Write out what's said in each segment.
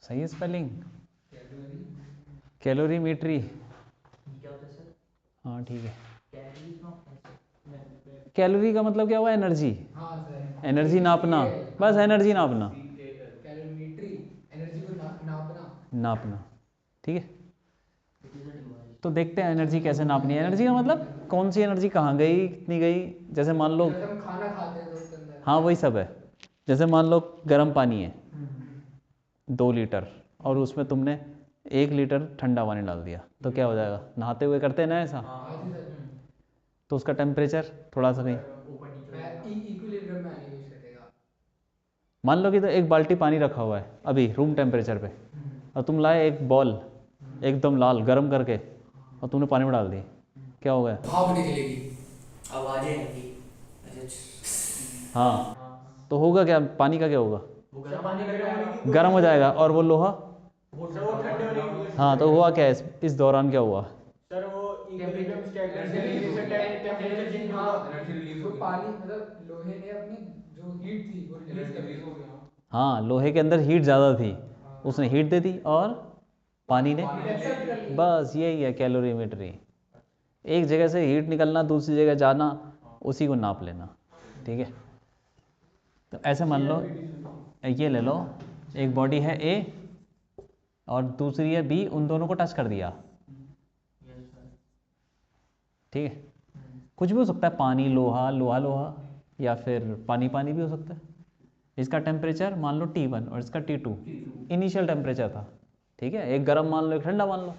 सही है spelling, calorimetry. क्या होता है सर? हाँ ठीक है। कैलोरीज नो कैलोरी का मतलब क्या हुआ? एनर्जी। हाँ सर, एनर्जी नापना, बस एनर्जी नापना, कैलोरीमेट्री एनर्जी को नापना। नापना, ठीक है। It is a device. तो देखते हैं एनर्जी कैसे नापनी है। एनर्जी का मतलब कौन सी एनर्जी कहाँ गई, कितनी गई। जैसे मान लो, जैसे हम खाना खाते हैं तो उसके अंदर। हाँ वही सब है। जैसे मान लो गर्म पानी है 2 लीटर, और उसमें तुमने 1 लीटर ठंडा पानी डाल दिया, तो क्या हो जाएगा? नहाते हुए करते हैं ना ऐसा, हाँ जी सर। तो उसका टेम्परेचर थोड़ा सा कहीं, ऊपर नीचे हो मैं जाएगा। इक्विलिब्रियम में आने की कोशिश करेगा। मान लो कि तो एक बाल्टी पानी रखा हुआ है अभी रूम टेम्परेचर पे, और तुम लाए एक बॉल एकदम लाल गर्म करके, और तुमने पानी में डाल दी, क्या हो गया? भाप निकलेगी। आवाजें आएंगी। हाँ, तो होगा क्या? पानी का क्या होगा? वो गर्म पानी गर्म होने की गर्म हो जाएगा, और वो लोहा, वो ठंडे होने की कोशिश हाँ, तो हुआ क्या इस दौरान क्या हुआ? सर वो इक्विलिब्रियम एनर्जी रिलीज होगी। टेम्परेचर चेंज होगा। एनर्जी रिलीज होगी। पानी मतलब लोहे ने अपनी जो हीट थी वो रिलीज कर दी। हाँ, लोहे के अंदर हीट ज़्यादा थी, उसने हीट दे दी, और पानी ने, एक्सेप्ट कर ली। बस यही है कैलोरीमेट्री। एक जगह से हीट निकलना, दूसरी जगह जाना, उसी को नाप लेना, ठीक है। तो ऐसे मान लो ये ले लो, एक बॉडी है ए और दूसरी है बी, उन दोनों को टच कर दिया, ठीक है। कुछ भी हो सकता है, पानी लोहा, लोहा लोहा, या फिर पानी पानी भी हो सकता है। इसका टेम्परेचर मान लो T1 और इसका T2 इनिशियल टेम्परेचर था, ठीक है। एक गर्म मान लो, एक ठंडा मान लो,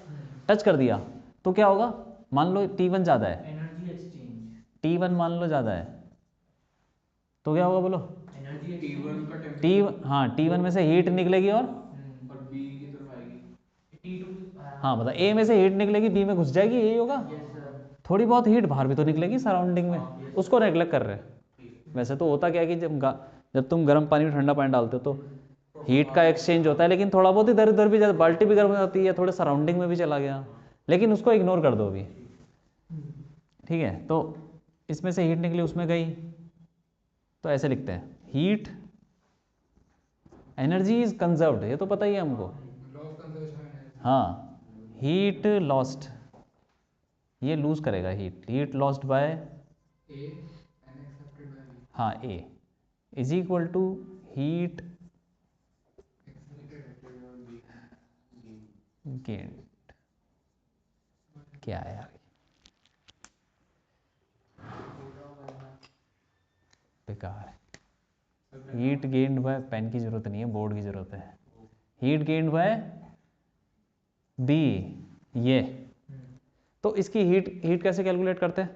टच कर दिया तो क्या होगा? मान लो T1 ज़्यादा है, एनर्जी एक्सचेंज। T1 मान लो ज़्यादा है, तो क्या होगा बोलो? एनर्जी T1 का T, टेम्परेचर हाँ T1 में से हीट निकलेगी, और B की तरफ आएगी। T2 हाँ मतलब A में से हीट निकलेगी, B में घुस जाएगी, यही होगा। Yes sir. थोड़ी बहुत हीट बाहर भी तो निकलेगी सराउंडिंग में, उसको नेगलेक्ट कर रहे हैं। वैसे तो होता क्या है कि जब तुम गर्म पानी में ठंडा पानी डालते हो तो हीट का एक्सचेंज होता है, लेकिन थोड़ा बहुत इधर उधर भी, बाल्टी भी गर्म हो जाती है, थोड़े सराउंडिंग में भी चला गया, लेकिन उसको इग्नोर कर दो अभी, ठीक है। तो इसमें से हीट निकली, उसमें गई, तो ऐसे लिखते हैं हीट एनर्जी इज कंजर्व्ड, ये तो पता ही है हमको। Law of conservation of energy. हाँ, हीट लॉस्ट, ये लूज करेगा heat lost by A and accepted by B. हाँ A is equal to heat gain. क्या है यार, बेकार है। हीट गेन्ड बाय, पेन की जरूरत नहीं है, बोर्ड की जरूरत है। हीट गेन्ड बाय बी, ये। तो इसकी हीट कैसे कैलकुलेट करते हैं?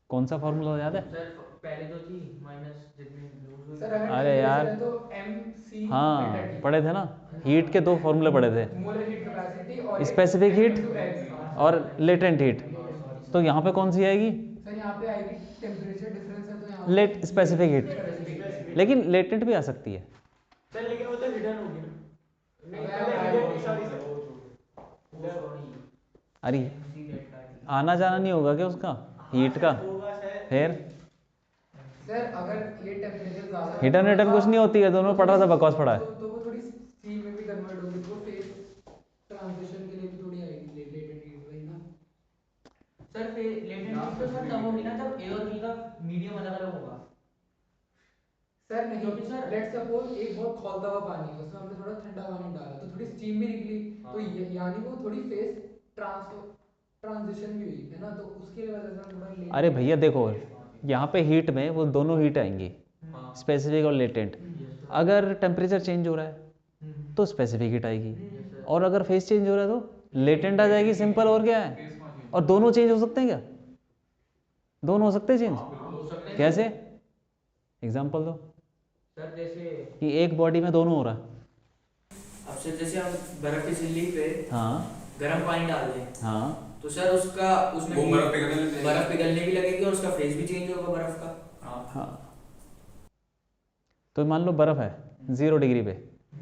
कौन सा फॉर्मूला याद है? सर पहले जो थी माइनस जितनी लूज हुई। सर अगर अरे यार, टेम्परेचर है तो एम सी हाँ डेल्टा टी। पढ़े थे ना, हीट के 2 फॉर्मूले पढ़े थे, मोलर हीट कैपेसिटी और स्पेसिफिक हीट एक्स। और लेटेंट हीट। तो यहाँ पे कौन सी आएगी? सर यहाँ पे आएगी टेम्परेचर डिफरेंस है तो यहाँ पे लेट स्पेसिफिक हीट, स्पेसिफिक। लेकिन लेटेंट भी आ सकती है। सर लेकिन वो तो हिडन होगी ना। नहीं अबे हिडन, सॉरी सर। सॉरी अरे MC डेल्टा टी। आना जाना नहीं होगा क्या उसका, हीट का? होगा सर। फिर सर अगर ये टेम्परेचर ज्यादा है हिडन हिडन कुछ नहीं होती है, दोनों पढ़ रहा था, बकवास पढ़ा है। तो वो थोड़ी सी में भी कन्वर्ट होगी तो वो फेज ट्रांजिशन के लिए भी थोड़ी आएगी लेटेंट हीट वही ना। सर फिर लेटेंट हीट तो सर तब होगी ना जब A और B का मीडियम अलग अलग होगा। सर नहीं, क्योंकि सर लेट्स सपोज एक बहुत खौलता हुआ पानी है, उसमें हमने थोड़ा ठंडा पानी डाला तो थोड़ी स्टीम भी निकली, तो यानी वो थोड़ी फेज ट्रांजिशन भी हुई है ना, तो उसके वजह से हम थोड़ा लेट। अरे भैया देखो, यहाँ पे हीट में वो दोनों हीट आएंगी, स्पेसिफिक और लेटेंट। अगर टेम्परेचर चेंज हो रहा है तो स्पेसिफिक हीट आएगी, और अगर फेज चेंज हो रहा है तो लेटेंट आ जाएगी, सिंपल। और क्या है? और दोनों चेंज हो सकते हैं क्या? दोनों हो सकते हैं चेंज, कैसे? एग्जाम्पल दो सर जैसे कि एक बॉडी में दोनों हो रहा है। अब सर जैसे हम बर्फ की सिल्ली पे हाँ गर्म पानी डाल दें हाँ तो सर उसका उसमें वो बर्फ पिघलने भी लगेगी और उसका फेज भी चेंज होगा बर्फ का। हाँ। तो मान लो बर्फ़ है 0 डिग्री पे,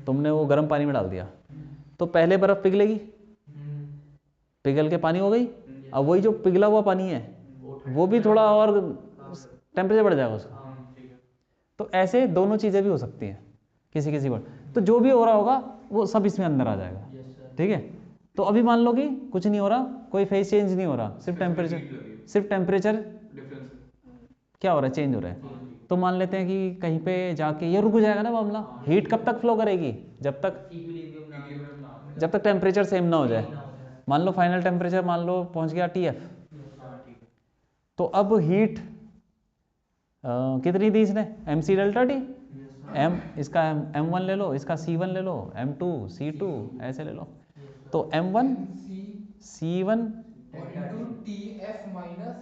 तुमने वो गर्म पानी में डाल दिया, तो पहले बर्फ़ पिघलेगी, पिघल के पानी हो गई। अब वही जो पिघला हुआ पानी है वो भी थोड़ा और टेम्परेचर बढ़ जाएगा उसका। तो ऐसे दोनों चीज़ें भी हो सकती हैं किसी किसी पर। तो जो भी हो रहा होगा वो सब इसमें अंदर आ जाएगा। Yes sir. ठीक है, तो अभी मान लो कि कुछ नहीं हो रहा, कोई फेज चेंज नहीं हो रहा, सिर्फ टेम्परेचर डिफरेंस क्या हो रहा है, चेंज हो रहा है। तो मान लेते हैं कि कहीं पे जाके ये रुक जाएगा ना मामला। हीट कब तक फ्लो करेगी, जब तक इक्विलिब्रियम ना जब तक टेम्परेचर सेम ना हो जाए। ना हो जाए। मान लो फाइनल टेम्परेचर मान लो पहुंच गया TF, हाँ ठीक है। तो अब हीट कितनी दी इसने, MC डेल्टा T, M इसका M1 ले लो, इसका C1 ले लो, M2 C2 ऐसे ले लो। तो M1 MC C1 और इनटू TF माइनस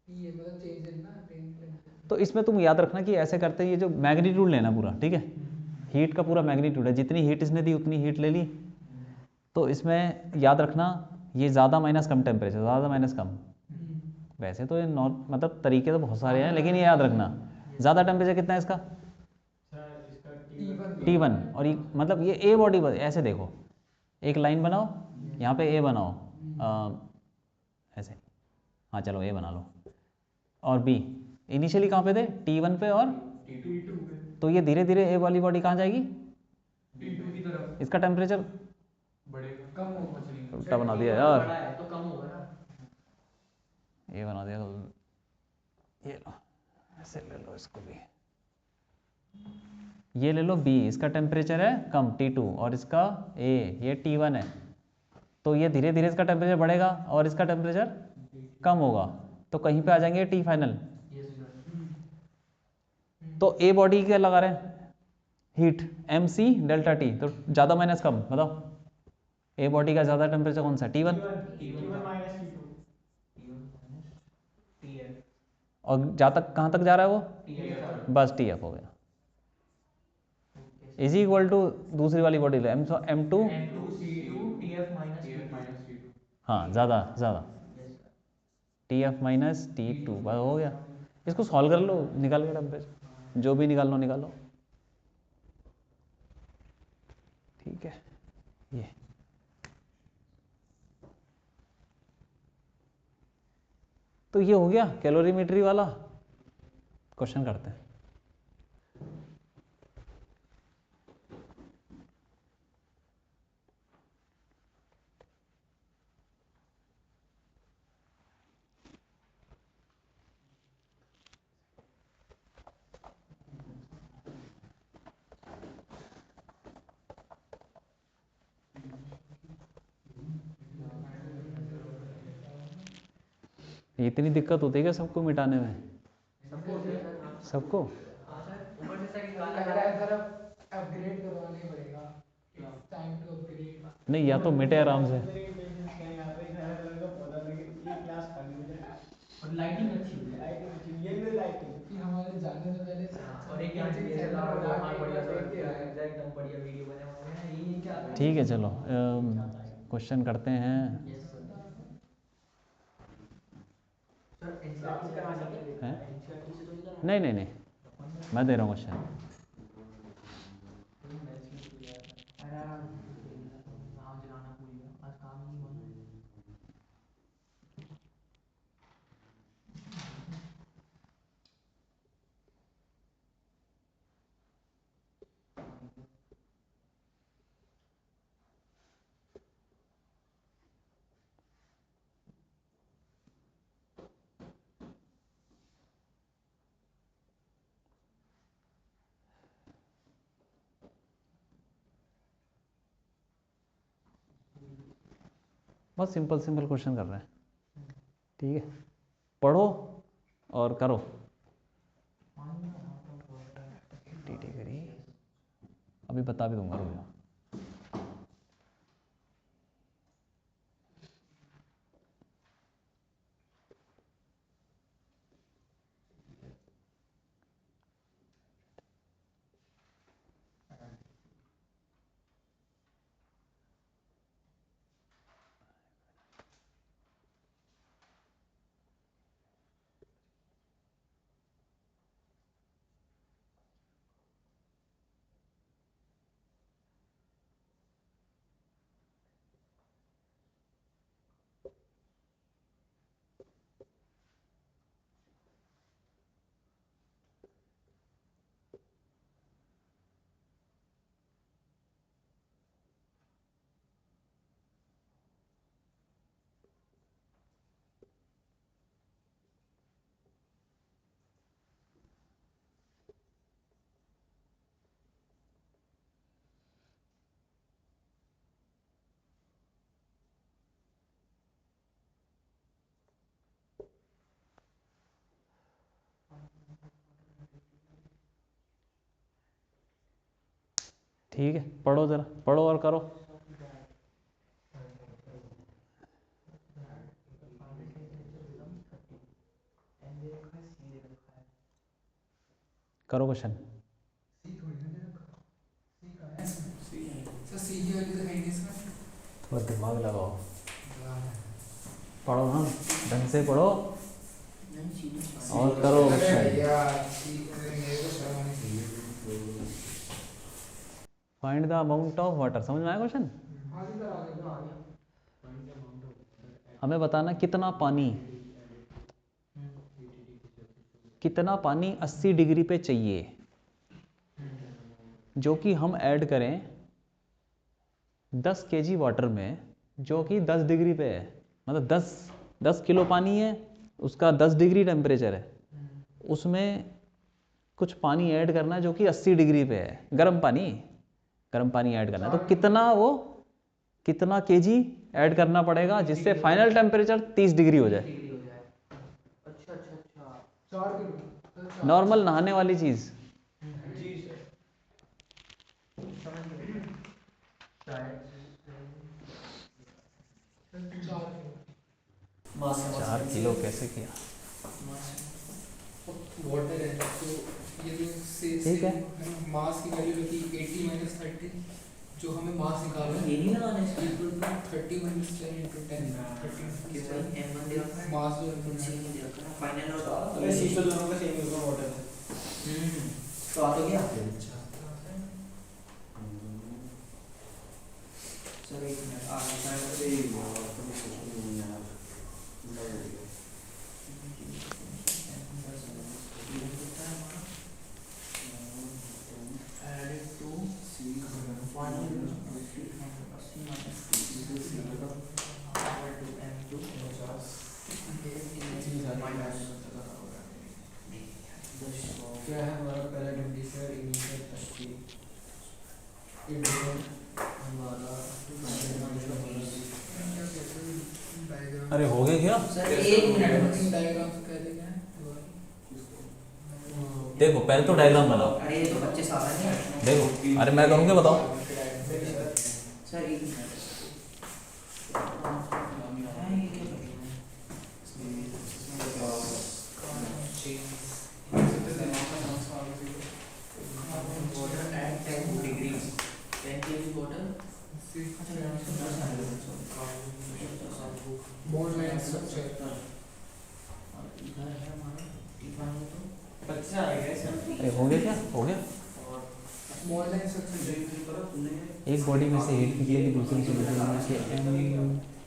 T है, मतलब चेंज इन ना टेम्परेचर। तो इसमें तुम याद रखना कि ऐसे करते हैं, ये जो मैग्नीट्यूड लेना पूरा, ठीक है, हीट का पूरा मैग्नीट्यूड है, जितनी हीट इसने दी उतनी हीट ले ली। तो इसमें याद रखना ये ज़्यादा माइनस कम टेम्परेचर, ज़्यादा माइनस कम। वैसे तो ये मतलब तरीके तो बहुत सारे हैं, लेकिन ये याद रखना ज़्यादा टेम्परेचर कितना है इसका, T1। और ये मतलब ये A बॉडी ऐसे देखो, एक लाइन बनाओ, यहाँ पे A बनाओ, ऐसे, हाँ चलो A बना लो, और B इनिशियली कहाँ पे थे, T1 पे, और T2 तो ये धीरे धीरे A वाली बॉडी कहाँ जाएगी, T2 की तरफ इसका टेम्परेचर बढ़ेगा, कम होगा। उल्टा बना दिया बड़ा यार, है तो कम होगा ना। ये बना दिया। ये लो, ऐसे ले लो इसको भी, ये ले लो B, इसका टेम्परेचर है कम T2, और इसका A ये T1 है। तो ये धीरे धीरे इसका टेम्परेचर बढ़ेगा और इसका टेम्परेचर कम होगा, तो कहीं पे आ जाएंगे T फाइनल। Yes sir. तो A बॉडी क्या लगा रहे हैं, हीट MC डेल्टा T, तो ज़्यादा माइनस कम बताओ, A बॉडी का ज़्यादा टेम्परेचर कौन सा, T1, और जहाँ तक कहाँ तक जा रहा है वो, बस TF हो गया, इज इक्वल टू दूसरी वाली बॉडी ले M2, M2C2 TF minus T2। हाँ ज़्यादा ज़्यादा yes sir. TF minus T2 बस हो गया। इसको सॉल्व कर लो, निकाल के टेम्परेचर जो भी निकालना निकालो। ठीक है, ये तो ये हो गया कैलोरीमेट्री वाला। क्वेश्चन करते हैं। इतनी दिक्कत होती है क्या सबको मिटाने में, सबको होता है सर। हाँ सबको? हाँ सर, ऊपर से सर लग निकालना रहा है था। सर अब अपग्रेड करवाना ही पड़ेगा, इट्स टाइम टू अपग्रेड। नहीं, या तो मिटे आराम से। और लाइटिंग अच्छी हुई है। कि हमारे जाने से पहले और एक यहाँ कोचिंग DSLR सेंटर और बुला वहाँ के एक बढ़िया बार सा देख के आए। एकदम बढ़िया वीडियो बने हुए हैं। ये क्या था? ठीक है चलो, क्वेश्चन करते हैं। Yes sir. सर एनसीईआरटी से करवानी है क्या? हैं? एनसीईआरटी से तो नहीं करवानी? नहीं नहीं नहीं, मैं दे रहा हूँ क्वेश्चन। अरे यार, नाम जलाना भूल गया, आज काम ही नहीं हुआ ना। बहुत सिंपल सिंपल क्वेश्चन कर रहे हैं, ठीक है, पढ़ो और करो। 80 डिग्री अभी बता भी दूंगा, रुक जाओ। ठीक है, पढ़ो जरा, पढ़ो और करो। करो क्वेश्चन। सी थोड़ी ना दे रखा, सी का है सर, सी की वैल्यू तो है ही नहीं इसमें। और दिमाग लगाओ, पढ़ो ना, ढंग से पढ़ो और करो अरे क्वेश्चन। यार सी, अरे मेरे को शर्म आनी चाहिए। Find the amount of water, समझ में आया क्वेश्चन? आगे सर, आगे तो आगे। हमें बताना कितना पानी 80 डिग्री पे चाहिए, जो कि हम ऐड करें 10 केजी वाटर में, जो कि 10 डिग्री पे है। मतलब 10 किलो पानी है, उसका 10 डिग्री टेम्परेचर है, उसमें कुछ पानी ऐड करना है जो कि 80 डिग्री पे है, गर्म पानी ऐड करना है। तो कितना केजी ऐड करना पड़ेगा जिससे फाइनल टेम्परेचर 30 डिग्री हो जाए। अच्छा अच्छा अच्छा 4 किलो सर, 4 नॉर्मल नहाने वाली चीज़। जी सर। समझ गए शायद 4 किलो। 4 किलो कैसे किया? वाटर है तो ये जो से ठीक है। मास की वैल्यू रखी 80 माइनस 30, जो हमें मास निकालना है ये नहीं लगाना है इक्वल टू 30 माइनस 10 into 10, 30 कि भाई m1 दे रखा है मास जो c है दे रखा है फाइनल और अरे सी तो दोनों का सेम ही होगा वाटर है। तो आ तो गया सर एक मिनट आ गया added to final क्या है हमारा पहला टेम्परेचर इनिशियल 80, अरे हो गया क्या? सर एक मिनट डायग्राम से कहते क्या है देखो पहले तो डायग्राम बनाओ। अरे ये तो बच्चे सारा नहीं है देखो, अरे मैं करूँगा, बताओ। सर एक मिनट ये क्या कर रहे हैं water at 10 degrees 10 kg water bond line structure इधर है हमारा T1 तो 25 आ गया सर। अरे हो गया क्या? हो गया। बॉन्ड लाइन स्ट्रक्चर एक बॉडी में से हीट निकलेगी, दूसरी से निकलेगी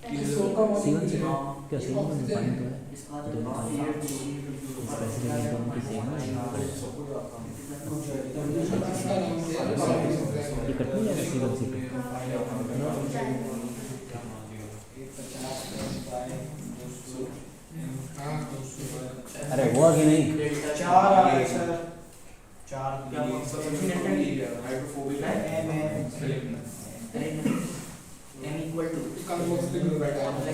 कि C1 से क्या C1 में पानी तो है, इसका दोनों का स्पेसिफिक दोनों की सेम है। ये कट नहीं जाएगा C1 C2? अरे हुआ कि नहीं? 4 आ गए सर। 4 क्या हाइड्रोफोबिक है एम m equal to कम बॉक्स पे भी बैठा है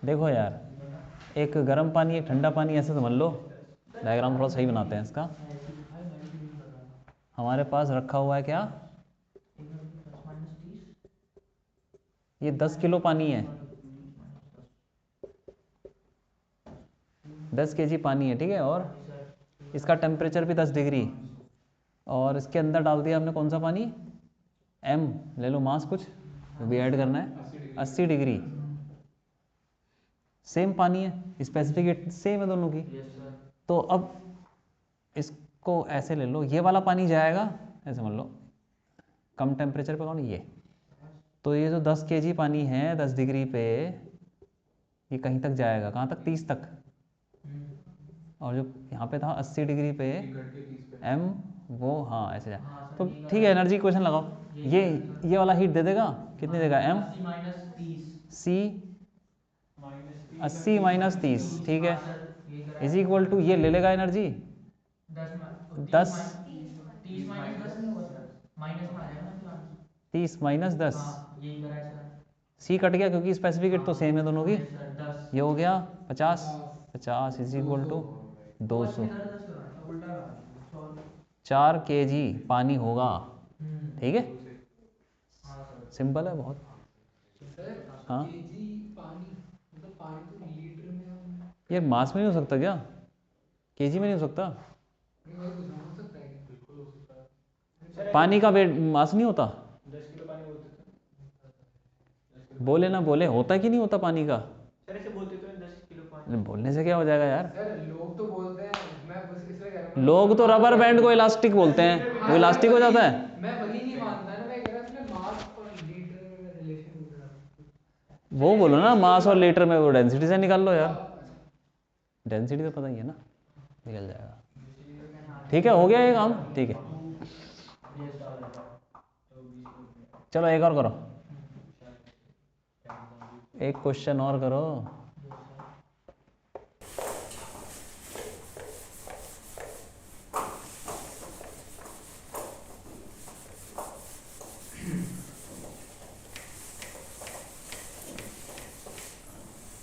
देखो यार, एक गर्म पानी एक ठंडा पानी ऐसे समझ लो। डायग्राम थोड़ा सही बनाते हैं इसका। हमारे पास रखा हुआ है क्या? ये 10 किलो पानी है, 10 केजी पानी है, ठीक है। और इसका टेम्परेचर भी 10 डिग्री, और इसके अंदर डाल दिया हमने कौन सा पानी? m ले लो, मास कुछ भी ऐड करना है 80 डिग्री। सेम पानी है, स्पेसिफिक सेम है दोनों की। तो अब इसको ऐसे ले लो, ये वाला पानी जाएगा ऐसे मान लो कम टेम्परेचर पे, कौन ये? तो ये जो 10 केजी पानी है 10 डिग्री पे, ये कहीं तक जाएगा, कहाँ तक? 30 तक। और जो यहाँ पे था 80 डिग्री पे m, वो हाँ ऐसे जाए। तो ठीक है, एनर्जी क्वेश्चन लगाओ। ये वाला हीट दे देगा, कितनी देगा? m c 80 माइनस 30, ठीक है, इज इक्वल टू ये ले लेगा एनर्जी 10 30 माइनस 10, c कट गया क्योंकि स्पेसिफिकेट तो सेम है दोनों की। ये हो गया 50 इज इक्वल टू 200 इधर उधर से हो रहा है, उल्टा रहा है। 4 kg पानी होगा, ठीक है, हाँ सर। सिंपल है बहुत। सर हाँ केजी पानी, मतलब पानी तो लीटर में हम, ये मास में नहीं हो सकता क्या, केजी में नहीं हो सकता, नहीं वही पूछ रहा हूँ, हो सकता है क्या? बिल्कुल हो सकता है। पानी का वेट मास नहीं होता, 10 किलो पानी बोलते थे। बोले ना बोले होता कि नहीं होता पानी का, सर ऐसे बोलते तो 10 किलो पानी। अरे बोलने से क्या हो जाएगा यार, सर लोग तो बोलते हैं, मैं बस इसलिए कह रहा हूँ, लोग तो रबर बैंड को इलास्टिक बोलते हैं, वो इलास्टिक हो जाता है। मैं वही नहीं मानता ना, मैं कह रहा इसमें मास और लीटर में मैं रिलेशन पूछ रहा था। वो बोलो ना मास और लीटर में, वो डेंसिटी से निकाल लो यार, अच्छा, डेंसिटी तो पता ही है ना, निकल जाएगा। ठीक है, हो गया ये काम, ठीक है, चलो एक और करो, एक क्वेश्चन और करो।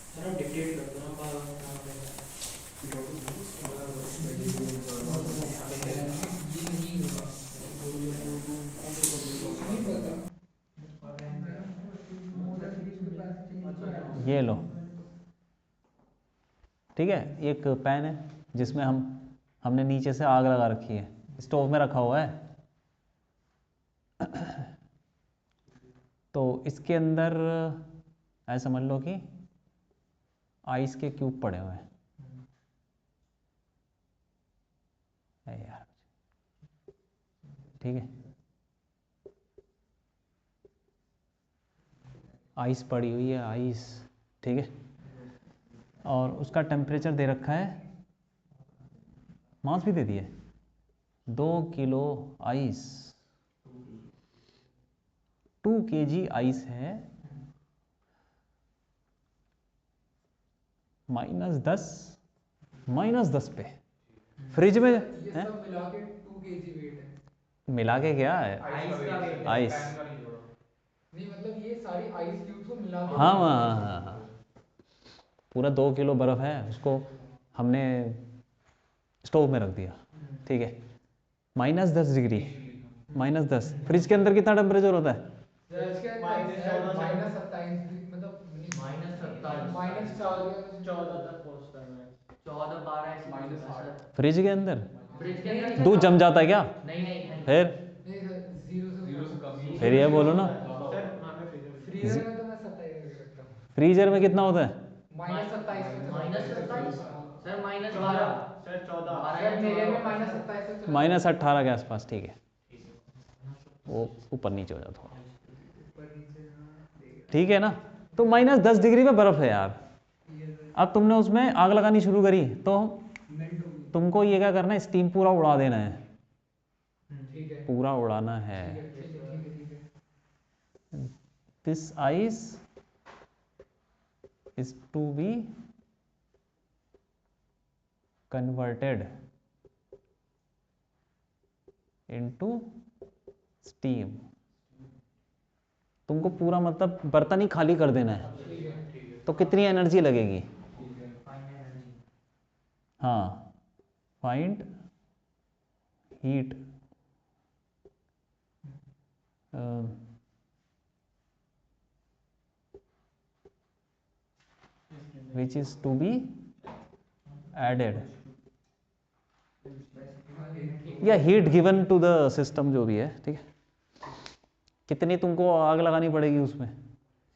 सर आप डिक्टेट कर दो ना, बार बार काम करेगा। ये नहीं होगा, नहीं पता। ये लो, ठीक है, एक पैन है जिसमें हमने नीचे से आग लगा रखी है, स्टोव में रखा हुआ है, तो इसके अंदर ऐसा समझ लो कि आइस के क्यूब पड़े हुए हैं, है यार, ठीक है, आइस पड़ी हुई है, आइस, ठीक है, और उसका टेम्परेचर दे रखा है, मास भी दे दिया, 2 किलो आइस, 2 kg आइस है, -10 पे फ्रिज में ये है, सब मिला के 2 kg वेट है। मिला के क्या है, आइस का वेट, आइस, पैन का नहीं जोड़ा। नहीं मतलब ये सारी आइस क्यूब्स को मिला के हाँ हाँ हाँ हाँ, पूरा 2 किलो बर्फ़ है, उसको हमने स्टोव में रख दिया, ठीक है, -10 डिग्री, -10, फ्रिज के अंदर कितना टेम्परेचर होता है, इसके -27 मतलब -27, -4 या कुछ 14 तक पहुंचता है मैं। 14 12 ऐसे कुछ होता है सर। फ्रिज के अंदर फ्रिज के नहीं, अंदर नहीं, सर दूध जम कम- जाता है क्या, नहीं नहीं नहीं फिर नहीं सर, जीरो से कम ही फिर ये बोलो ना, सर हाँ मैं फ्रीजर में। फ्रीजर में तो मैं 27 करके रखता हूँ, फ्रीजर में कितना होता है, -27 पे चला -27 सर, -12 सर 14। 12 सर या मेरे 14 में होता है सर। -27 तक चला -18 के आसपास, ठीक है, वो ऊपर नीचे हो जाता थोड़ा, ऊपर नीचे, हाँ देख ठीक है ना, तो -10 डिग्री पे बर्फ़ है यार, रहा है, अब तुमने उसमें आग लगानी शुरू करी, तो मेल्ट हो गई, तुमको ये क्या करना है, स्टीम पूरा उड़ा देना है, ठीक है, पूरा उड़ाना ठीक है, है, ठीक है, ठीक है, ठीक है। This ice is to be converted into steam, तुमको पूरा मतलब बर्तन ही खाली कर देना है, ठीक है, तो कितनी एनर्जी लगेगी, फाइन एनर्जी, हाँ, find heat which is to be added या heat given to the system, जो भी है, ठीक है, कितनी तुमको आग लगानी पड़ेगी उसमें,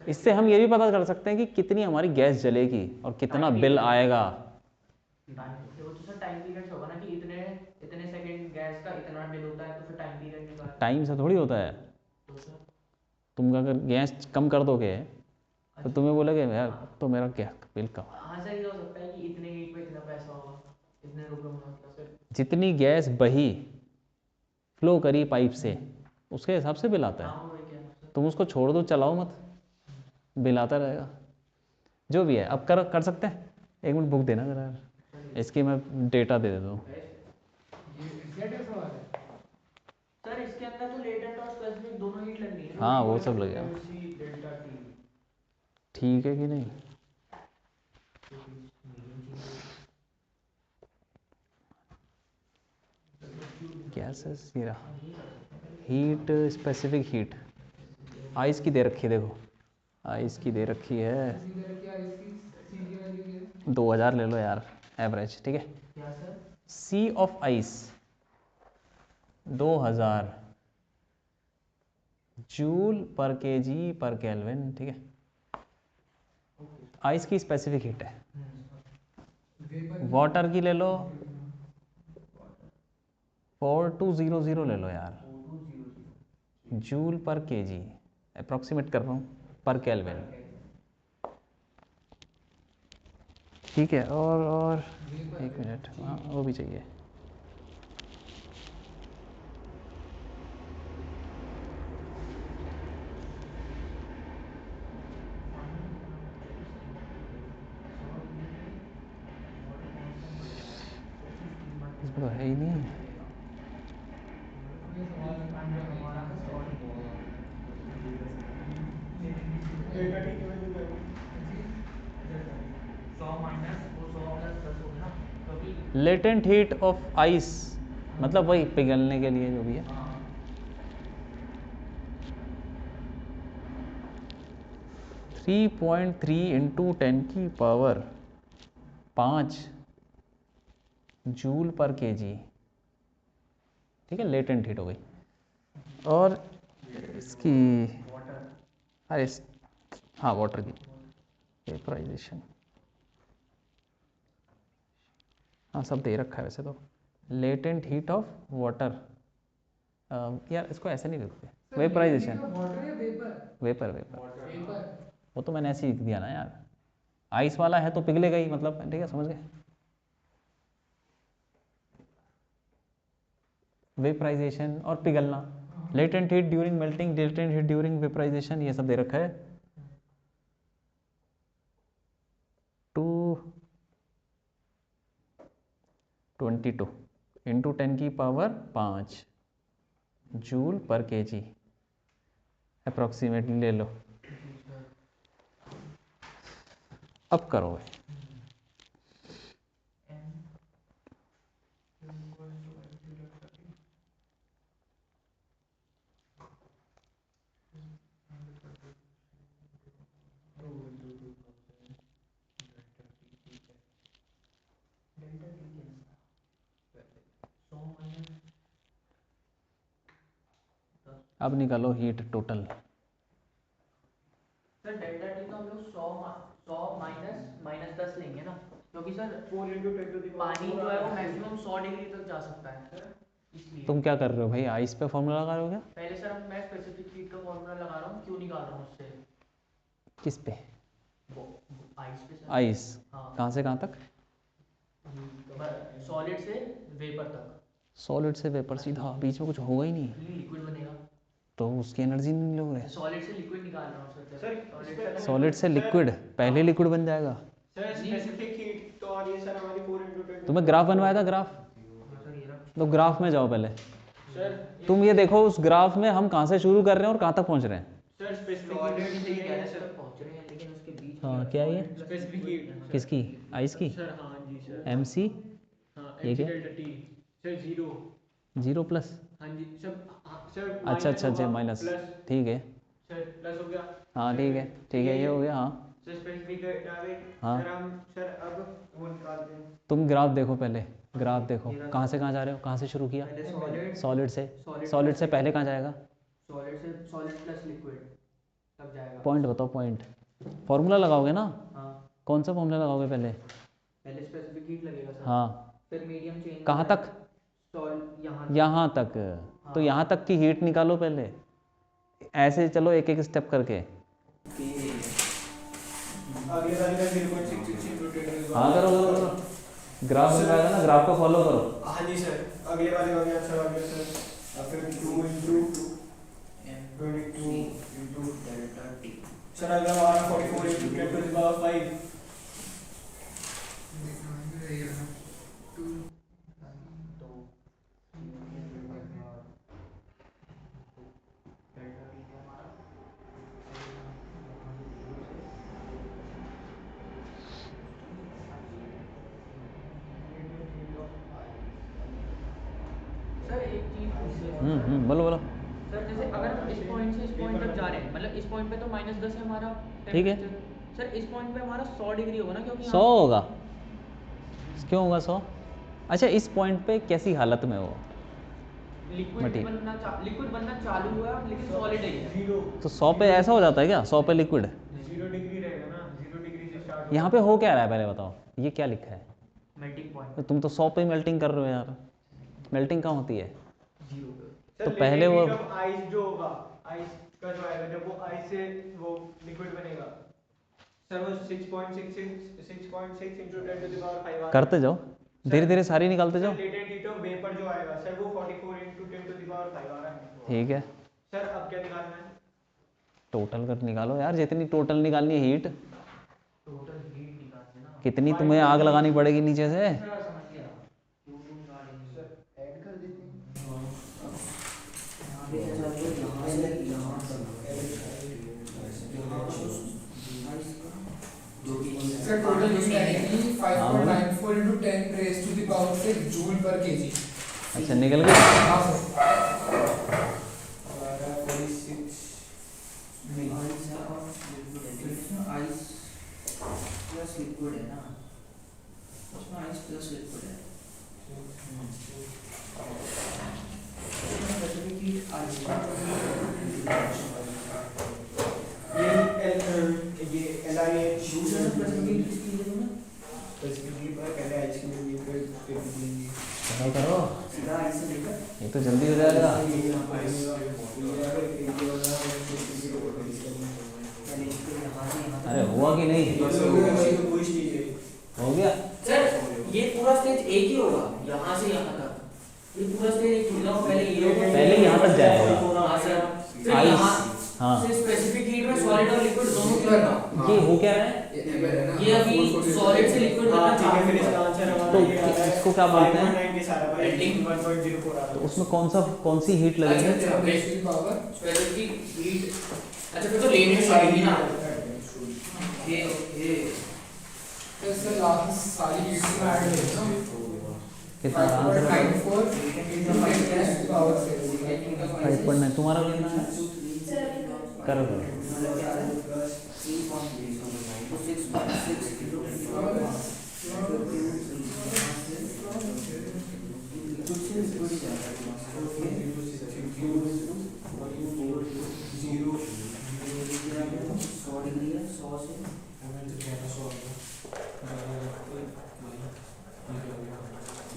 इससे हम ये भी पता कर सकते हैं कि कितनी हमारी गैस जलेगी और कितना बिल आएगा, वो तो सर टाइम पीरियड होगा ना, कि इतने इतने सेकंड गैस का इतना बिल होता है, तो फिर टाइम पीरियड निकाल, टाइम से थोड़ी होता है, तो सर तुम अगर गैस कम कर दोगे तो तुम्हें बोलोगे यार तो मेरा क्या बिल कम, हाँ सर, ये हो सकता है कि इतने हीट पे इतना पैसा होगा, इतने रुपए में, मतलब सर जितनी गैस बही फ्लो करी पाइप से उसके हिसाब से बिल आता है, हाँ वही क्या सर। तुम उसको छोड़ दो, चलाओ मत, बिल आता रहेगा, जो भी है। अब कर सकते हैं, 1 मिनट बुक देना जरा यार, इसकी मैं डेटा दे देता हूँ, ये सेट का सवाल है, सर इसके अंदर तो लेटेंट और स्पेसिफिक दोनों हीट लगनी है। हाँ वो सब लगेगा, सी डेल्टा टी। ठीक है कि नहीं, गैसेस ये रहा, हीट स्पेसिफिक हीट आइस की दे रखी है, देखो आइस की दे रखी है कितनी देर की आइस की सी की वैल्यू क्या है? 2000 ले लो यार एवरेज, ठीक है। क्या sir? C of ice 2000 joule per KG per kelvin, ठीक है। आइस की स्पेसिफिक हीट है। वेपर वाटर की ले लो 4200 ले लो यार, 4200 जूल पर केजी, अप्रॉक्सीमेट कर रहा हूँ, पर केल्विन, ठीक है। और एक मिनट, हाँ वो भी चाहिए। इसमें तो है ही नहीं। ये सवाल पूरा है हमारा है 100 डिग्री। डेल्टा टी की वैल्यू क्या होगी? जी 100 माइनस वो 100 प्लस 10 हो गया ना, क्योंकि लेटेंट हीट ऑफ आइस मतलब वही पिघलने के लिए जो भी है, हाँ 3.3 इंटू 10 की पावर 5 जूल पर केजी, ठीक है, लेटेंट हीट हो गई। और इसकी वाटर अरे हाँ वाटर की वेपराइजेशन, हाँ सब दे रखा है वैसे तो। लेटेंट हीट ऑफ वाटर, यार इसको ऐसे नहीं लिखते, वेपराइजेशन, वाटर या वेपर? वेपर वेपर, वेपर वो तो मैंने ऐसे ही लिख दिया ना यार, आइस वाला है तो पिघलेगा ही, मतलब ठीक है, समझ गए। वेपराइजेशन और पिघलना, latent heat during melting, latent heat during vaporisation, ये सब दे रखा है। 222 इंटू 10 की power 5 joule per KG, approximately ले लो। अब करो भाई। डेल्टा टी क्या है? 100 माइनस अब निकालो heat total. Sir delta T तो हम लोग 100 माइनस माइनस 10 लेंगे ना, क्योंकि सर 4 इंटू 10 टू द पानी जो है वो मैक्सिमम 100 डिग्री तक जा सकता है, इसलिए तुम क्या कर रहे हो भाई, आइस पे फॉर्मूला लगा रहे हो क्या? पहले सर मैं स्पेसिफिक हीट का फॉर्मूला लगा रहा हूँ, क्यों निकाल रहा हूँ उससे, किस पे? वो आइस पे सर। आइस हाँ कहाँ से कहाँ तक? सॉलिड से वेपर तक, सॉलिड से वेपर सीधा, बीच में कुछ होगा ही नहीं, लिक्विड बनेगा। तो उसकी एनर्जी नहीं लोगे। सॉलिड से लिक्विड निकाल रहा हूँ सर, सर, सॉलिड से सॉलिड से लिक्विड, पहले लिक्विड बन जाएगा। सर स्पेसिफिक हीट तो आ रही है सर हमारी 4 इंटू 10 तुम्हें ग्राफ बनवाया था, ग्राफ हाँ सर ये रहा। तो ग्राफ में जाओ पहले, सर तुम ये देखो उस ग्राफ में हम कहाँ से शुरू कर रहे हैं और कहाँ तक पहुँच रहे हैं। सर स्पेसिफिक सॉलिड हीट से ये है गैस सर। तक पहुँच रहे हैं, लेकिन उसके बीच हाँ, में क्या है ये? solid plus specific liquid heat है। किसकी? आइस की? सर हाँ जी सर। एम सी हाँ ये एम सी क्या? Delta T sir 0। 0 प्लस, हाँ जी सर। हाँ सर अच्छा अच्छा अच्छा, होगा, माइनस, प्लस ठीक है, सर प्लस हो गया। हाँ सर, ठीक है ये हो गया, हाँ सर स्पेसिफिक हीट आ गई। हाँ। सर हम सर अब वो निकालते हैं। तुम ग्राफ देखो पहले, ग्राफ देखो ये रहा कहाँ से ग्राफ। कहाँ जा रहे हो, कहाँ से शुरू किया? पहले सॉलिड, सॉलिड से, Solid सॉलिड plus से पहले liquid। कहाँ जाएगा? सॉलिड से सॉलिड प्लस लिक्विड तक जाएगा। पॉइंट बताओ, पॉइंट, फॉर्मूला लगाओगे ना, हाँ कौन सा फॉर्मूला लगाओगे पहले? पहले स्पेसिफिक हीट लगेगा सर। हाँ, फिर मीडियम चेंज कहाँ तक? यहाँ यहाँ तक, तो हाँ। यहाँ तक की हीट निकालो पहले, ऐसे चलो एक एक स्टेप करके। अगले वाले का 0.666 रोटेट हाँ करो करो करो, ग्राफ बनवाएगा ना, ग्राफ को फॉलो करो। हाँ जी सर। अगले वाले का क्या सर? अगले सर अब फिर 2 into 22 into delta T. Sir अगला हमारा 44 into 10 to the power 5। Sir एक सर इस पॉइंट पे तो -10 है हमारा ठीक है। temperature। सर इस पॉइंट पे हमारा 100 डिग्री होगा ना, क्योंकि 100 होगा, क्यों होगा 100? अच्छा, इस पॉइंट पे कैसी हालत में हो? लिक्विड बनना चालू हुआ है, लेकिन सॉलिड है ये। जीरो तो 100 पे ऐसा हो जाता है क्या? 100 पे लिक्विड? 0 डिग्री रहेगा ना, 0 डिग्री से स्टार्ट यहाँ पे हो क्या रहा है पहले बताओ, ये क्या लिखा है? मेल्टिंग पॉइंट तो तुम तो 100 पे मेल्टिंग कर रहे हो यार, मेल्टिंग कहाँ होती है? 0 पे। तो पहले वो आइस जो होगा, आइस का जो आएगा, जब वो आइस से वो लिक्विड बनेगा सर, वो 6.6 into 10 to the power 5 करते जाओ, धीरे धीरे सारी निकालते जाओ। लेटेंट हीट ऑफ वेपर जो आएगा सर, वो 44 into 10 to the power 5 आ रहा है। ठीक है, सर अब क्या निकालना है? टोटल कर निकालो यार, जितनी टोटल निकालनी है हीट, टोटल हीट निकालते ना। कितनी तुम्हें आग लगानी पड़ेगी नीचे से। सर समझ गया, Q2 निकालेंगे। सर ऐड कर देते हैं। सर टोटल निकालेंगे 5.94 into 10 raised to the power 6 joule per KG. अच्छा, निकल गया। हाँ सर। आइस प्लस लिक्विड है ना, उसमें आइस प्लस लिक्विड है। ये LiH करो करो, ये तो जल्दी हो जाएगा। अरे हुआ कि नहीं? हो गया। सर ये पूरा स्टेज एक ही होगा, यहाँ से यहाँ तक ये पूरा स्टेज एक ही होगा। पहले ये होगा, पहले यहाँ तक जाएगा। हाँ सर, फिर आइस, यहाँ हाँ। से स्पेसिफिक हीट में सॉलिड और लिक्विड दोनों की करना। ये हो क्या रहा है? ये अभी सॉलिड से लिक्विड बनना चालू फिर इसका हुआ है। आंसर हमारा तो ये आ रहा है। इसको क्या बोलते हैं? 5.9 सारा Melting। 1.04 आ रहा तो है। उसमें कौन सी हीट लगेगी? स्पेसिफिक हीट, अच्छा फिर तो लेटेस्ट आएगी ना। ये सर लास्ट सारी हीट में ऐड है ना। कितना answer? 5.94 into 10 raised to the power 6। 5.9। तुम्हारा कितना है? करो करो।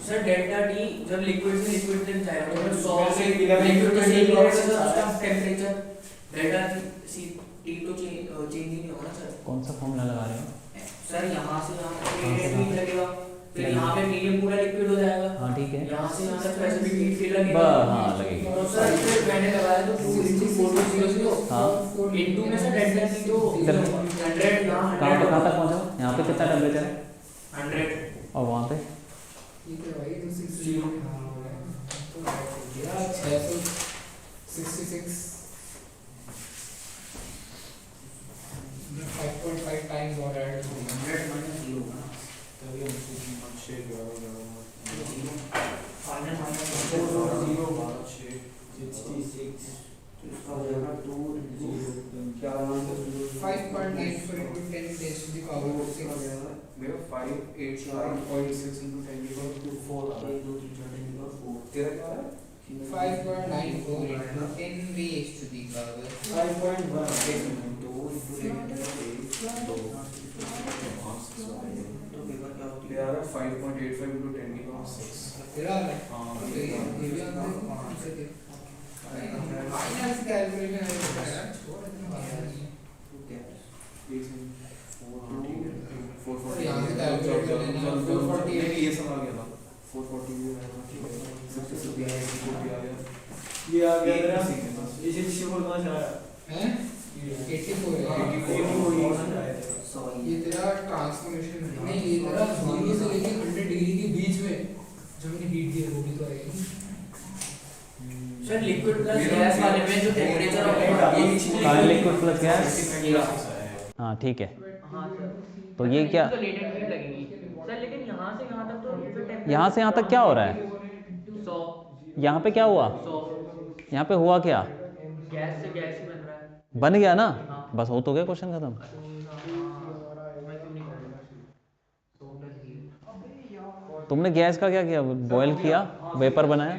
सर डेल्टा टी जब लिक्विड से लिक्विड तक जाएगा तो 100 से लिक्विड लिक्विड से ही रहेगा सर, सारा। उसका टेम्परेचर डेल्टा सी टी तो चेंज ही नहीं होगा ना सर। कौन सा फॉर्मूला लगा रहे हो? सर यहाँ से यहाँ तक रेडिएट हीट लगेगा, फिर यहाँ पे मीडियम पूरा लिक्विड हो जाएगा। हाँ ठीक है। यहाँ से यहाँ तक स्पेसिफिक हीट फिर लगेगा। हाँ लगेगी। तो सर फिर मैंने लगाया तो 2 into 4.00 हाँ। इनटू में से डेल्टा टी तो 100 यहाँ कहाँ 100 तक पहुँचो? यहाँ पे कितना टेम्परेचर है? 100। और वहाँ पे? ये क्या भाई 260 हाँ हो गया तो गया 666 5.5 times और ऐड हो गया 100 माइनस 0 होगा ना, फाइनल माइनस 66 तो इसका हो जाएगा 2 into क्या नाम था? 5.94 into 10 raised to the power 6 मेरा 5.86 into 10 की पावर 4 आ रहा है। 1 2 3 4 10 की पावर 4। तेरा क्या आ रहा है? 5.94 into 10 raised to the power 5.1 2 into 10 तो पेपर क्या होती तेरा आ रहा है 5.85 into 10 की पावर 6। तेरा है हाँ, तो ये भी आंसर है फाइनल कैलकुलेशन है यार छोड़ इतना बात है और यहाँ से कैलकुलेट कर लेना 448 ये सब आ गया था 440 भी आया था, ठीक है। ये आ गया मेरा, ये 64 कहाँ से आया? हैं 84 है 84 ये कहाँ से आया? ये तेरा ट्रांसफॉर्मेशन नहीं ये तेरा 0 से लेके 100 डिग्री के बीच में जो हमने हीट दी है वो भी तो आएगी सर लिक्विड प्लस गैस वाले में जो टेम्परेचर होगा ये कहाँ है लिक्विड प्लस गैस? ये हाँ ठीक है। हाँ सर, तो ये क्या? तो लेटेंट हीट लगेगी सर, लेकिन यहाँ से यहाँ तक तो फिर टेम्परेचर यहाँ से यहाँ तक क्या हो रहा है? 100 यहाँ पे क्या हुआ? 100 यहाँ पे हुआ क्या? गैस से गैस ही बन रहा है। बन गया ना, बस हो तो गया क्वेश्चन खत्म। मैं क्यों नहीं करूँगा 100 प्लस हीट। तुमने गैस का क्या किया, बॉयल किया, वेपर बनाया,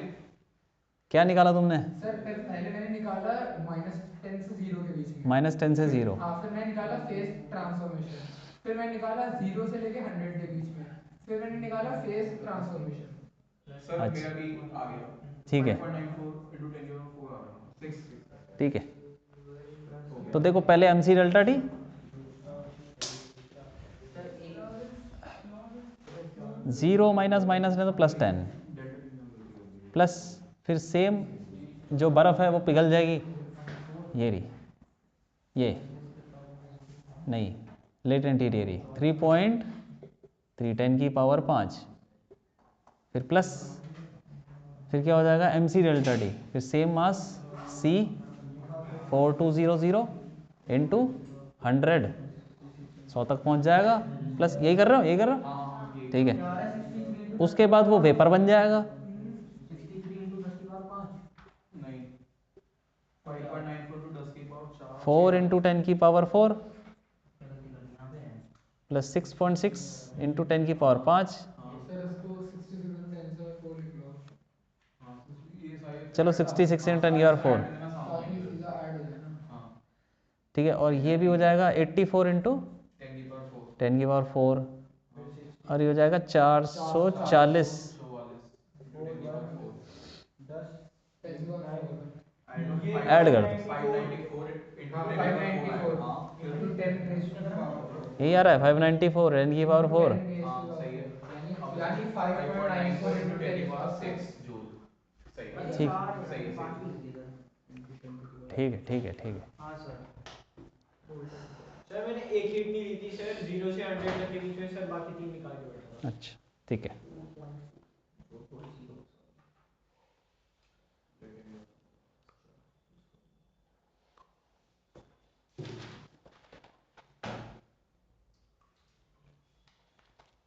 क्या निकाला तुमने? सर पहले मैंने निकाला -10 से 0 के बीच में। -10 से 0। हाँ, फिर मैंने निकाला फेस ट्रांसफॉर्मेशन, फिर मैंने निकाला 0 से लेके 100 के बीच में, फिर मैंने निकाला फेस ट्रांसफॉर्मेशन। सर अच्छा। मेरा भी आ गया। ठीक है 5.94 into 10 power 4 आ रहा है 6 ठीक है। तो देखो पहले MC डेल्टा टी, सर एक 0 माइनस माइनस ने तो +10 प्लस, फिर सेम जो बर्फ़ है वो पिघल जाएगी, ये रही, ये नहीं लेटेंट हीट ये रही 3.3 10 की पावर 5, फिर प्लस, फिर क्या हो जाएगा MC डेल्टा टी, फिर सेम मास C 4200 इंटू 100 100 तक पहुंच जाएगा, प्लस यही कर रहे हो, यही कर रहे हो, ठीक है। 63 उसके बाद वो वेपर बन जाएगा, 63 इंटू 10 की पावर 5। नहीं 5.94 to 10 की पावर 4 4 इंटू 10 की पावर 4 गलती कर दी यहाँ पे। प्लस 6.6 इंटू 10 की पावर 5। सर इसको 66 into 10 से 4 लिख लो, हाँ ये सारे चलो 66 इंटू 10 की पावर 4, ताकि सीधा ऐड हो जाए ना। हाँ ठीक है। और ये भी हो जाएगा 84 इंटू 10 की पावर 4 10 की पावर 4, और ये हो जाएगा 440। 10 की पावर 4 ऐड कर दो, 594 into हाँ 10 की 594 हाँ into 10 raised to the power 4, यही आ रहा है 594 10 की पावर 4। 10 raised हाँ to the सही है power 4, यानी 5.94 into 10 की power 6 जूल सही है ठीक। सही है पाँच भी लिख दिया सर। ठीक है ठीक है ठीक है। हाँ सर। सर मैंने एक हीट नहीं ली थी सर, 0 से 100 तक के बीच में सर, बाकी 3 निकाल के बैठा था। अच्छा ठीक है।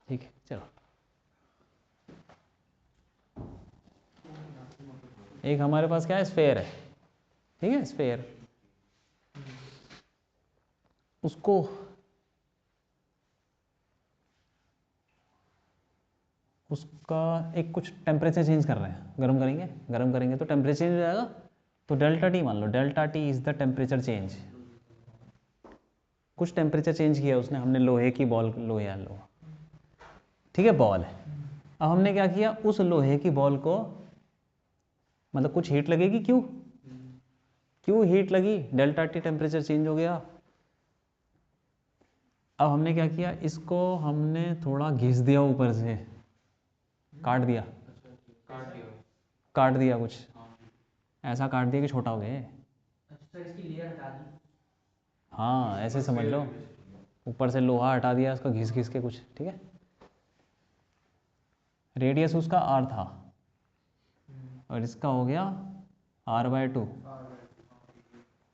ठीक है चलो, एक हमारे पास क्या है, स्फेयर है, ठीक है स्फेयर, उसको उसका एक कुछ टेम्परेचर चेंज कर रहे हैं, गर्म करेंगे, गर्म करेंगे तो टेम्परेचर चेंज हो जाएगा, तो डेल्टा टी मान लो, delta T is the temperature change. कुछ टेम्परेचर चेंज किया उसने, हमने लोहे की बॉल, लोहा, ठीक है बॉल है, अब हमने क्या किया, उस लोहे की बॉल को, मतलब कुछ हीट लगेगी, क्यों हीट लगी, डेल्टा टी टेम्परेचर चेंज हो गया। अब हमने क्या किया, इसको हमने थोड़ा घिस दिया ऊपर से, काट दिया कुछ ऐसा काट दिया कि छोटा हो गया। अच्छा सर इसकी लेयर हटा दी। हाँ ऐसे समझ लो, ऊपर से लोहा हटा दिया उसको घिस घिस के कुछ, ठीक है। रेडियस उसका r था और इसका हो गया r/2।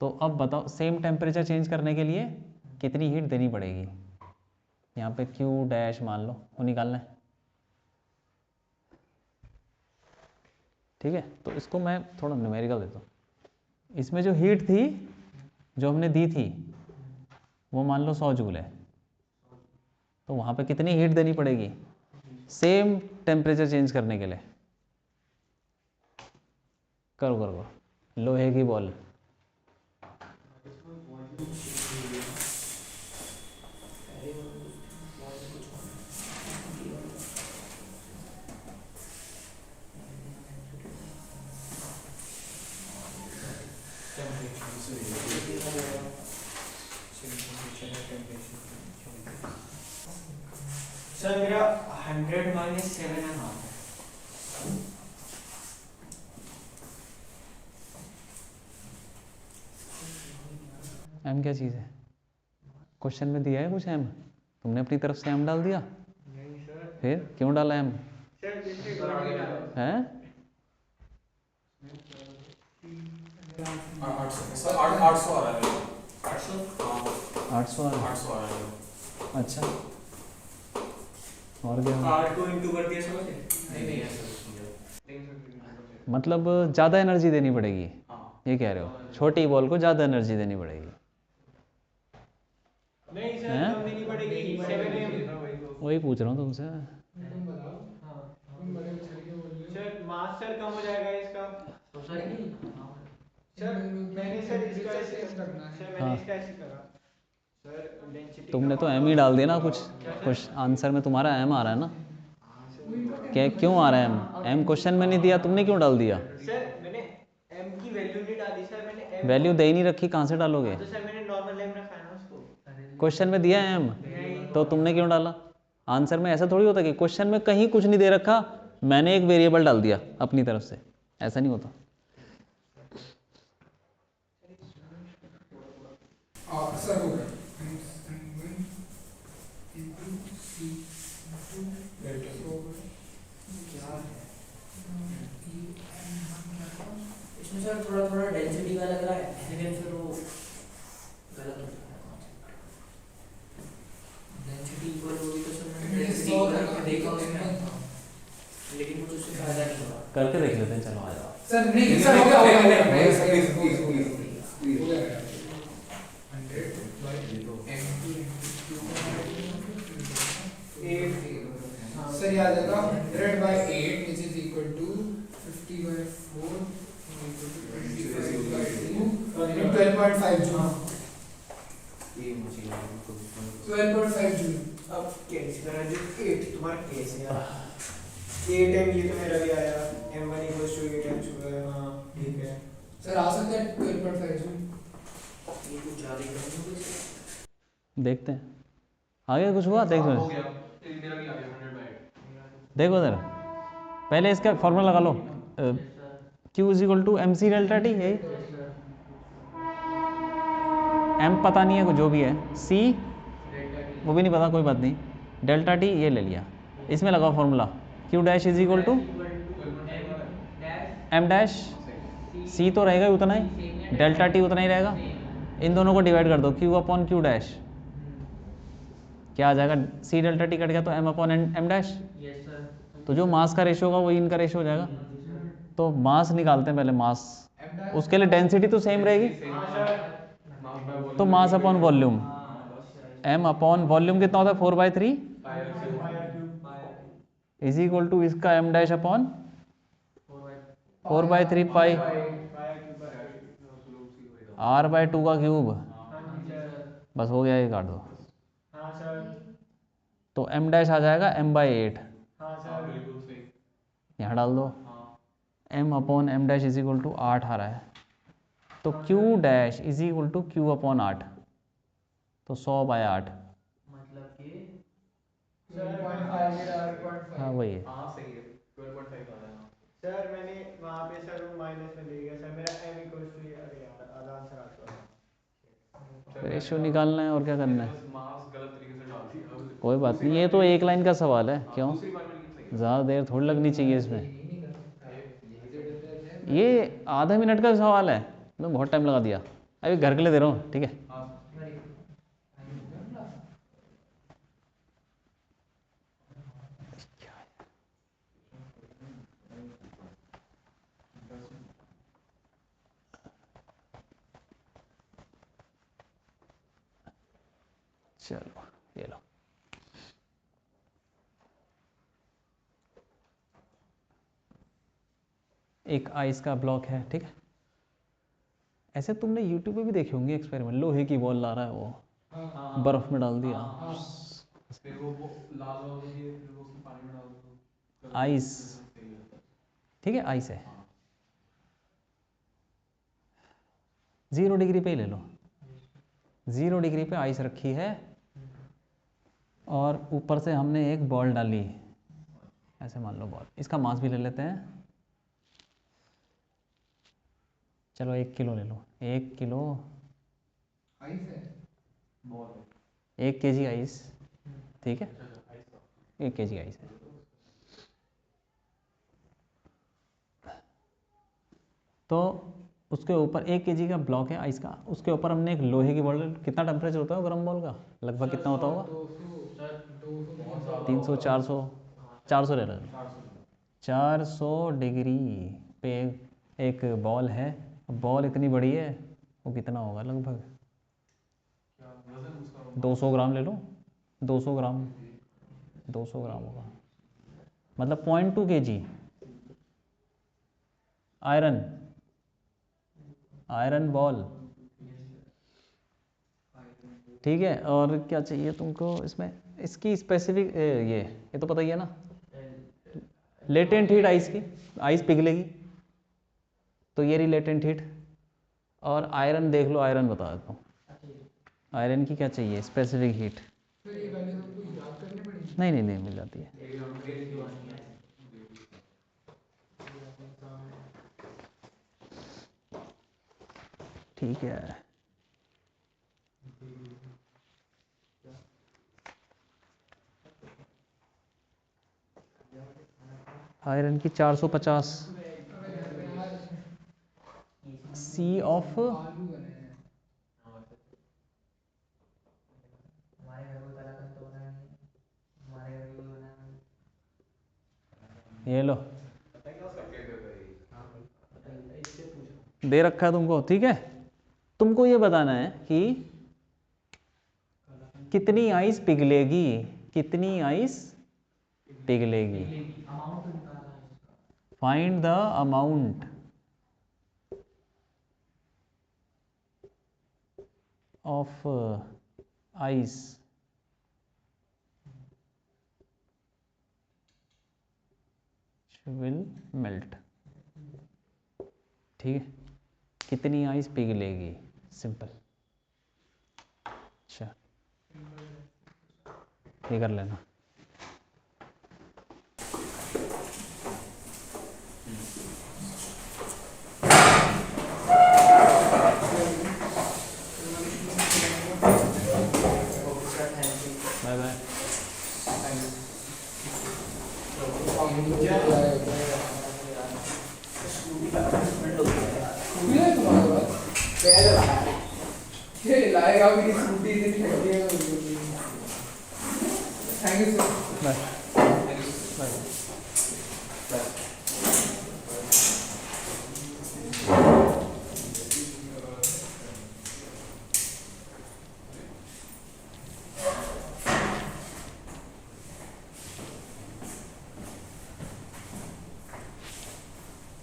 तो अब बताओ सेम टेम्परेचर चेंज करने के लिए कितनी हीट देनी पड़ेगी, यहाँ पे Q डैश मान लो, वो निकालना है, ठीक है। तो इसको मैं थोड़ा न्यूमेरिकल देता हूँ, इसमें जो हीट थी जो हमने दी थी वो मान लो 100 जूल है, तो वहाँ पे कितनी हीट देनी पड़ेगी सेम टेम्परेचर चेंज करने के लिए। करो करो करो, लोहे की बॉल, सर मेरा 100 माइनस 7.5 m क्या चीज़ है, क्वेश्चन में दिया है कुछ m, तुमने अपनी तरफ से m डाल दिया, नहीं सर। फिर क्यों डाला m सर जैसे घट गया है, 800 आ रहा है 800 800 आ रहा है। 800 आ रहा है अच्छा और क्या, R2 इंटू कर दिया समझे। नहीं नहीं ऐसा कुछ नहीं है मतलब ज़्यादा एनर्जी देनी पड़ेगी, हाँ ये कह रहे हो छोटी बॉल को ज़्यादा एनर्जी देनी पड़ेगी। नहीं सर हैं? कम देनी पड़ेगी 7 वही पूछ रहा हूँ तुमसे। तुम बताओ, तुम बड़े उछल के बोल रहे हो। सर मास सर कम हो जाएगा इसका। तो सर नहीं। सर इन दोनों की मैंने सर इसका temperature ऐसे same करना है। सर हाँ। मैंने इसका ऐसे करा सर डेंसिटी तुमने तो एम ही डाल दिया ना, कुछ आंसर में तुम्हारा एम आ रहा है ना। क्या क्यों आ रहा है एम? एम क्वेश्चन में नहीं दिया, तुमने क्यों डाल दिया? सर मैंने m की वैल्यू नहीं डाली सर, मैंने m वैल्यू दे ही नहीं रखी, कहाँ से डालोगे? तो सर मैंने नॉर्मल m रखा है ना उसको। क्वेश्चन में दिया है एम, नहीं तो तुमने क्यों डाला? आंसर में ऐसा थोड़ी होता कि क्वेश्चन में कहीं कुछ नहीं दे रखा, मैंने एक वेरिएबल डाल दिया अपनी तरफ से, ऐसा नहीं होता। सर हो गया। इसमें सर थोड़ा थोड़ा डेंसिटी का लग रहा है, लेकिन फिर वो गलत हो रहा है। डेंसिटी इक्वल होगी तो सर मैंने डेंसिटी करके देखा उसमें, लेकिन मुझे उससे फायदा नहीं हुआ। करके देख लेते हैं, चलो आ जाओ। सर नहीं सर हो गया हो गया सर याद आएगा 100/8 which is equal to 50/4 equal to 25/2 and 12.5 joule. 12.5 joule. अब कैंसिल करा जो 8 तुम्हारा केस है यार 8 m ये तो मेरा भी आया m1 equals to 8 m चुका। हाँ ठीक है सर आ सकता है 12.5 जूल। ये कुछ ज़्यादा ही करना कुछ। देखते हैं आगे कुछ हुआ। देखो हो गया, मेरा भी आ गया 100/8। देखो जरा, पहले इसका फॉर्मूला लगा लो, Q is equal to M C delta T. यही एम पता नहीं है, कुछ जो भी है, सी वो भी नहीं पता, कोई बात नहीं, डेल्टा टी ये ले लिया। इसमें लगाओ formula, Q dash is equal to M dash, C तो रहेगा ही उतना ही, डेल्टा टी उतना ही रहेगा, इन दोनों को डिवाइड कर दो, Q अपॉन Q डैश, क्या आ जाएगा? सी डेल्टा टी कट गया तो एम अपॉन एम डैश। तो जो मास का रेशियो होगा वही इनका रेशियो हो जाएगा। तो मास निकालते हैं पहले, मास, उसके लिए डेंसिटी तो सेम रहेगी, हाँ सर तो mass upon volume, M upon volume कितना होता है 4/3 इज इक्वल टू इसका M dash upon 4/3 pi r/2 का क्यूब। बस हो गया, ये काट दो। हाँ सर तो एम डैश आ जाएगा m/8, हाँ सर बिल्कुल सही। यहाँ डाल दो, हाँ m upon M dash is equal to 8 आ रहा है, तो q dash is equal to q upon 8, तो 100/8। मतलब कि 12.5 हाँ वही है। हाँ सही है, 12.5 आ रहा है। सर मैंने वहाँ पे सर वो माइनस में ले गया सर, मेरा m equals to अरे यार आधा आंसर आ गया। रेशियो निकालना है और क्या करना है, बस मास गलत तरीके से डाल दिया। अब कोई बात दूसरी नहीं, ये बार तो में- एक लाइन का सवाल है, हाँ, क्यों दूसरी बार में लेकिन सही है। ज़्यादा देर थोड़ी लगनी चाहिए इसमें। यही नहीं कर सकता, यही दे देते हैं। ये आधा मिनट का सवाल है, मैं बहुत टाइम लगा दिया, अभी घर के लिए दे रहा हूँ, ठीक है। हाँ चलो ये लो, एक आइस का ब्लॉक है, ठीक है। ऐसे तुमने यूट्यूब पे भी देखे होंगे एक्सपेरिमेंट, लोहे की बॉल ला रहा है वो, हाँ, बर्फ में डाल दिया, हाँ। फिर वो लाल वाल होती है, फिर वो उसमें पानी में डाल दो। आइस, सही है। ठीक है, आइस है, 0 डिग्री पे ही ले लो, 0 डिग्री पे आइस रखी है, और ऊपर से हमने एक बॉल डाली, ऐसे मान लो बॉल, इसका मास भी ले लेते हैं, चलो 1 किलो ले लो, 1 किलो, आइस है। 1 kg आइस, ठीक है, अच्छा अच्छा आइस का। 1 kg आइस है। तो उसके ऊपर 1 kg का ब्लॉक है आइस का, उसके ऊपर हमने एक लोहे की बॉल, कितना टेम्परेचर होता है गर्म बॉल का, लगभग कितना होता होगा? 300 400 ले लो, 400 डिग्री पे एक बॉल है, अब बॉल इतनी बड़ी है, वो कितना होगा लगभग? क्या वजन उसका 200 ग्राम ले लो, 200 ग्राम, 200 ग्राम होगा, मतलब 0.2 kg आयरन, आयरन बॉल, ठीक है। और क्या चाहिए तुमको इसमें? इसकी स्पेसिफिक ये तो पता ही है ना, लेटेंट हीट आइस की, आइस पिघलेगी तो ये रही लेटेंट हीट। और आयरन देख लो, आयरन बता देता हूँ, आयरन की क्या चाहिए स्पेसिफिक हीट? फिर ये वैल्यू हमको याद करनी पड़ेगी। नहीं, मिल जाती है। ठीक है, आयरन की 450 अबे घर पे यार सी ऑफ, आलू बने हैं। हमारे घर को कलाकंद तो बना नहीं है, हमारे घर को बना है। ये लो इससे पूछा दे रखा है तुमको, ठीक है। तुमको ये बताना है कि कितनी आइस पिघलेगी, कितनी आइस पिघलेगी। अमाउंट निकालना है इसका। Find the amount of ice will melt, ठीक है। कितनी आइस पिघलेगी, सिंपल। अच्छा, ये कर लेना। Bye bye. ये लाएगा भी स्कूटी से, थैंक यू सर। बाय।